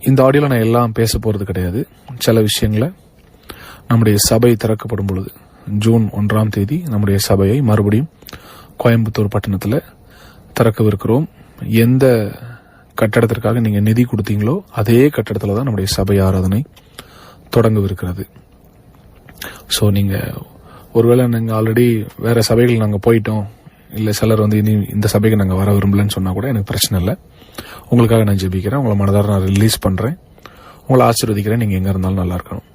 இந்த ஆடியோவில் நான் எல்லாம் பேச போகிறது கிடையாது. சில விஷயங்களை நம்முடைய சபை திறக்கப்படும் பொழுது ஜூன் 1ஆம் தேதி நம்முடைய சபையை மறுபடியும் கோயம்புத்தூர் பட்டணத்தில் திறக்கவிருக்கிறோம். எந்த கட்டடத்திற்காக நீங்கள் நிதி கொடுத்தீங்களோ அதே கட்டடத்தில் தான் நம்முடைய சபை ஆராதனை தொடங்கவிருக்கிறது. ஸோ நீங்கள் ஒருவேளை நாங்கள் ஆல்ரெடி வேற சபைகள் நாங்கள் போயிட்டோம், இல்லை சிலர் இனி இந்த சபைக்கு நாங்கள் வர விரும்பலன்னு சொன்னால் கூட எனக்கு பிரச்சனை இல்லை. உங்களுக்காக நான் ஜெபிக்கிறேன், உங்களை மனதார நான் ரிலீஸ் பண்ணுறேன், உங்களை ஆசீர்வதிக்கிறேன். நீங்கள் எங்கே இருந்தாலும் நல்லா இருக்கணும்.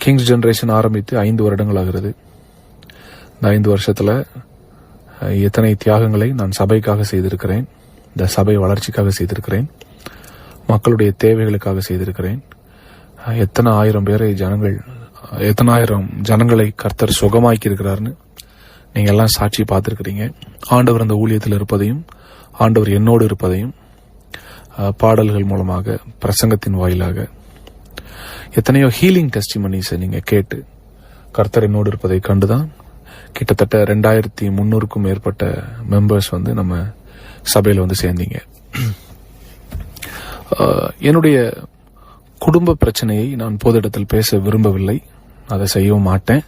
கிங்ஸ் ஜெனரேஷன் ஆரம்பித்து 5 வருடங்கள் ஆகிறது. இந்த 5 வருஷத்தில் எத்தனை தியாகங்களை நான் சபைக்காக செய்திருக்கிறேன், இந்த சபை வளர்ச்சிக்காக செய்திருக்கிறேன், மக்களுடைய தேவைகளுக்காக செய்திருக்கிறேன். எத்தனை ஆயிரம் ஜனங்களை கர்த்தர் சுகமாக்கி இருக்கிறார்னு நீங்க எல்லாம் சாட்சி பார்த்திருக்கிறீங்க. ஆண்டவர் அந்த ஊழியத்தில் இருப்பதையும், ஆண்டவர் என்னோடு இருப்பதையும் பாடல்கள் மூலமாக, பிரசங்கத்தின் வாயிலாக எத்தனையோ ஹீலிங் டெஸ்டிமனிஸை நீங்க கேட்டு கர்த்தர் என்னோடு இருப்பதை கண்டுதான் கிட்டத்தட்ட 2300க்கும் மேற்பட்ட மெம்பர்ஸ் நம்ம சபையில சேர்ந்தீங்க. என்னுடைய குடும்ப பிரச்சனையை நான் பொது இடத்தில் பேச விரும்பவில்லை, அதை செய்யவும் மாட்டேன்.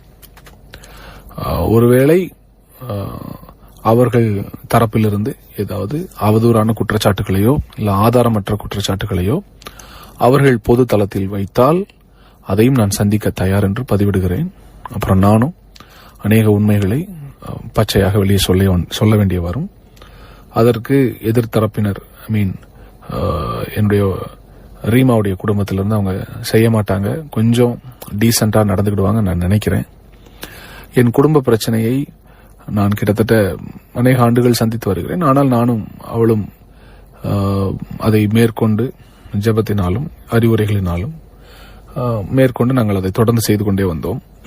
ஒருவேளை அவர்கள் தரப்பிலிருந்து ஏதாவது அவதூறான குற்றச்சாட்டுகளையோ இல்ல ஆதாரமற்ற குற்றச்சாட்டுகளையோ அவர்கள் பொது தளத்தில் வைத்தால் அதையும் நான் சந்திக்க தயார் என்று பதிவிடுகிறேன். அப்புறம் நானும் அநேக உண்மைகளை பச்சையாக வெளியே சொல்ல வேண்டிய வரும். அதற்கு எதிர்த்தரப்பினர் என்னுடைய ரீமாவுடைய குடும்பத்திலிருந்து அவங்க செய்ய மாட்டாங்க, கொஞ்சம் டீசெண்டா நடந்துக்கிடுவாங்க நான் நினைக்கிறேன். என் குடும்ப பிரச்சனையை நான் கிட்டத்தட்ட அநேக ஆண்டுகள் சந்தித்து வருகிறேன். ஆனால் நானும் அவளும் அதை மேற்கொண்டு ஜெபத்தினாலும் அறிவுரைகளினாலும் மேற்கொண்டு நாங்கள் அதை தொடர்ந்து செய்து கொண்டே வந்தோம்.